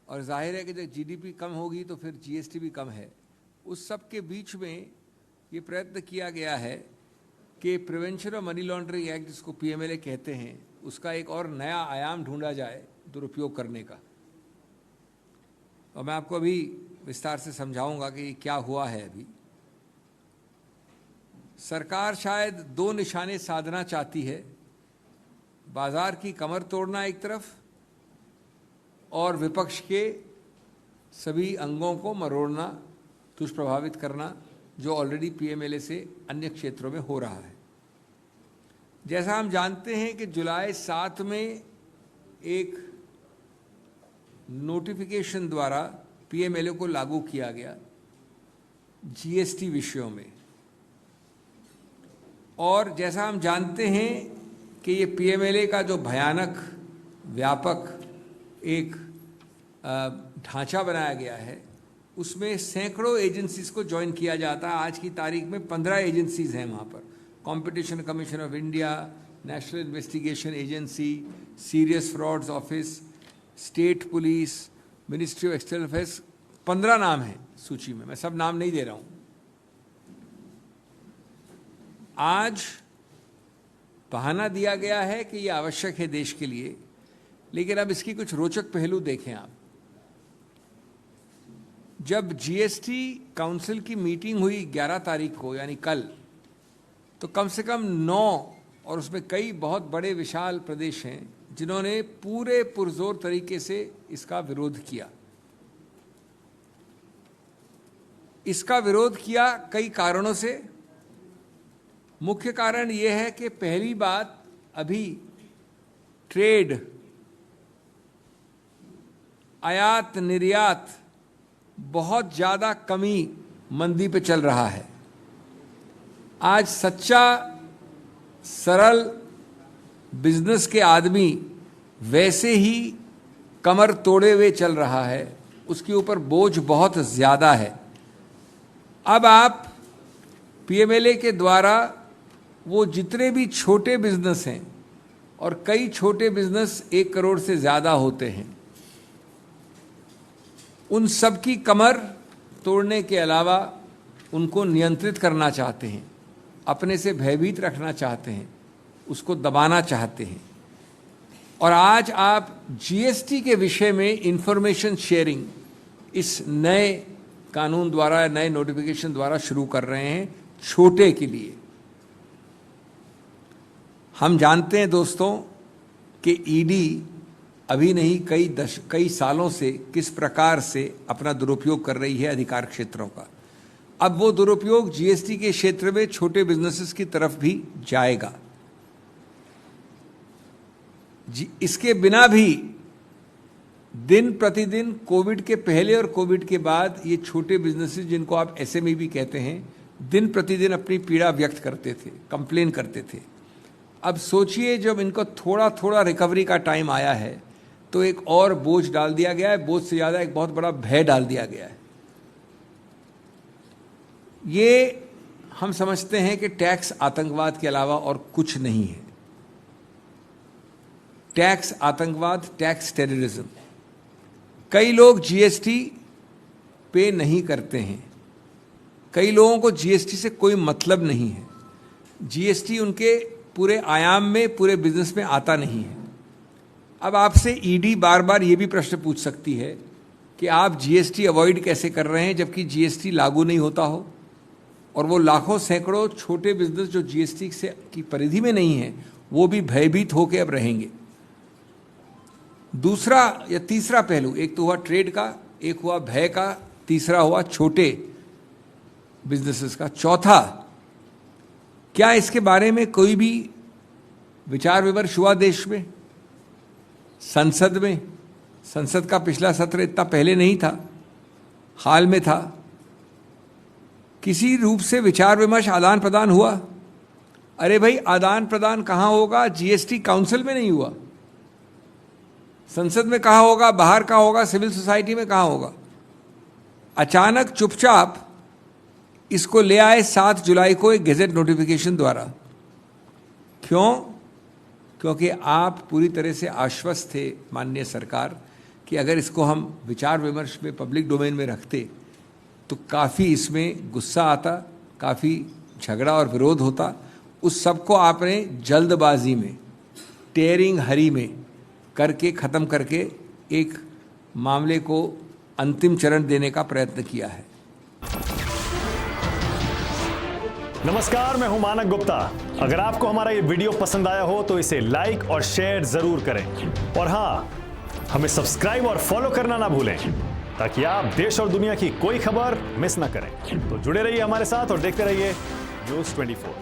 और जाहिर है कि जब जीडीपी कम होगी तो फिर जीएसटी भी कम है। उस सब के बीच में ये प्रयत्न किया गया है कि prevention of money laundering act, जिसको पीएमएलए कहते हैं, उसका एक और नया आयाम ढूंढा जाए दुरुपयोग करने का। और मैं आपको अभी विस्तार से समझाऊंगा कि क्या हुआ है। अभी सरकार शायद दो निशाने साधना चाहती है, बाजार की कमर तोड़ना एक तरफ और विपक्ष के सभी अंगों को मरोड़ना, दुष्प्रभावित करना, जो ऑलरेडी पीएमएलए से अन्य क्षेत्रों में हो रहा है। जैसा हम जानते हैं कि जुलाई 7 में एक नोटिफिकेशन द्वारा पीएमएलए को लागू किया गया जीएसटी विषयों में, और जैसा हम जानते हैं कि ये पीएमएलए का जो भयानक व्यापक एक ढांचा बनाया गया है, उसमें सैकड़ों एजेंसीज को ज्वाइन किया जाता है। आज की तारीख में 15 एजेंसीज हैं वहाँ पर। Competition commission of India, national investigation agency, serious frauds office, state police, ministry of external affairs, 15 नाम हैं सूची में। मैं सब नाम नहीं दे रहा हूँ। आज बहाना दिया गया है कि ये आवश्यक है देश के लिए, लेकिन अब इसकी कुछ रोचक पहलू देखें आप। जब जीएसटी काउंसिल की मीटिंग हुई 11 तारीख को, यानी कल, तो कम से कम 9, और उसमें कई बहुत बड़े विशाल प्रदेश हैं जिन्होंने पूरे पुरजोर तरीके से इसका विरोध किया। इसका विरोध किया कई कारणों से। मुख्य कारण यह है कि पहली बात, अभी ट्रेड, आयात निर्यात बहुत ज़्यादा कमी, मंदी पे चल रहा है। आज सच्चा सरल बिजनेस के आदमी वैसे ही कमर तोड़े हुए चल रहा है, उसके ऊपर बोझ बहुत ज़्यादा है। अब आप पीएमएलए के द्वारा वो जितने भी छोटे बिजनेस हैं, और कई छोटे बिजनेस 1 करोड़ से ज़्यादा होते हैं, उन सब की कमर तोड़ने के अलावा उनको नियंत्रित करना चाहते हैं, अपने से भयभीत रखना चाहते हैं, उसको दबाना चाहते हैं। और आज आप जीएसटी के विषय में इंफॉर्मेशन शेयरिंग इस नए कानून द्वारा, नए नोटिफिकेशन द्वारा शुरू कर रहे हैं छोटे के लिए। हम जानते हैं दोस्तों कि ईडी अभी नहीं, कई सालों से किस प्रकार से अपना दुरुपयोग कर रही है अधिकार क्षेत्रों का। अब वो दुरुपयोग जीएसटी के क्षेत्र में छोटे बिजनेसेस की तरफ भी जाएगा। इसके बिना भी दिन प्रतिदिन, कोविड के पहले और कोविड के बाद, ये छोटे बिजनेसेस, जिनको आप एसएमई भी कहते हैं, दिन प्रतिदिन अपनी पीड़ा व्यक्त करते थे, कंप्लेन करते थे। अब सोचिए, जब इनको थोड़ा थोड़ा रिकवरी का टाइम आया है, तो एक और बोझ डाल दिया गया है। बोझ से ज़्यादा एक बहुत बड़ा भय डाल दिया गया है। ये हम समझते हैं कि टैक्स आतंकवाद के अलावा और कुछ नहीं है। टैक्स आतंकवाद, टैक्स टेररिज्म। कई लोग जीएसटी पे नहीं करते हैं, कई लोगों को जीएसटी से कोई मतलब नहीं है, जीएसटी उनके पूरे आयाम में, पूरे बिजनेस में आता नहीं है। अब आपसे ईडी बार बार ये भी प्रश्न पूछ सकती है कि आप जीएसटी अवॉइड कैसे कर रहे हैं, जबकि जीएसटी लागू नहीं होता हो, और वो लाखों सैकड़ों छोटे बिजनेस जो जीएसटी से की परिधि में नहीं है, वो भी भयभीत होकर अब रहेंगे। दूसरा या तीसरा पहलू, एक तो हुआ ट्रेड का, एक हुआ भय का, तीसरा हुआ छोटे बिजनेसेस का। चौथा, क्या इसके बारे में कोई भी विचार विमर्श हुआ देश में, संसद में? संसद का पिछला सत्र इतना पहले नहीं था, हाल में था। किसी रूप से विचार विमर्श, आदान प्रदान हुआ? अरे भाई, आदान प्रदान कहाँ होगा? जीएसटी काउंसिल में नहीं हुआ। संसद में कहाँ होगा? बाहर कहाँ होगा? सिविल सोसाइटी में कहाँ होगा? अचानक चुपचाप इसको ले आए 7 जुलाई को एक गेजेट नोटिफिकेशन द्वारा। क्यों? क्योंकि आप पूरी तरह से आश्वस्त थे, माननीय सरकार, कि अगर इसको हम विचार विमर्श में पब्लिक डोमेन में रखते तो काफ़ी इसमें गुस्सा आता, काफ़ी झगड़ा और विरोध होता। उस सब को आपने जल्दबाजी में, टेयरिंग हरी में करके ख़त्म करके एक मामले को अंतिम चरण देने का प्रयत्न किया है। नमस्कार, मैं हूं मानक गुप्ता। अगर आपको हमारा ये वीडियो पसंद आया हो तो इसे लाइक और शेयर जरूर करें, और हां, हमें सब्सक्राइब और फॉलो करना ना भूलें ताकि आप देश और दुनिया की कोई खबर मिस ना करें। तो जुड़े रहिए हमारे साथ और देखते रहिए न्यूज़ 24।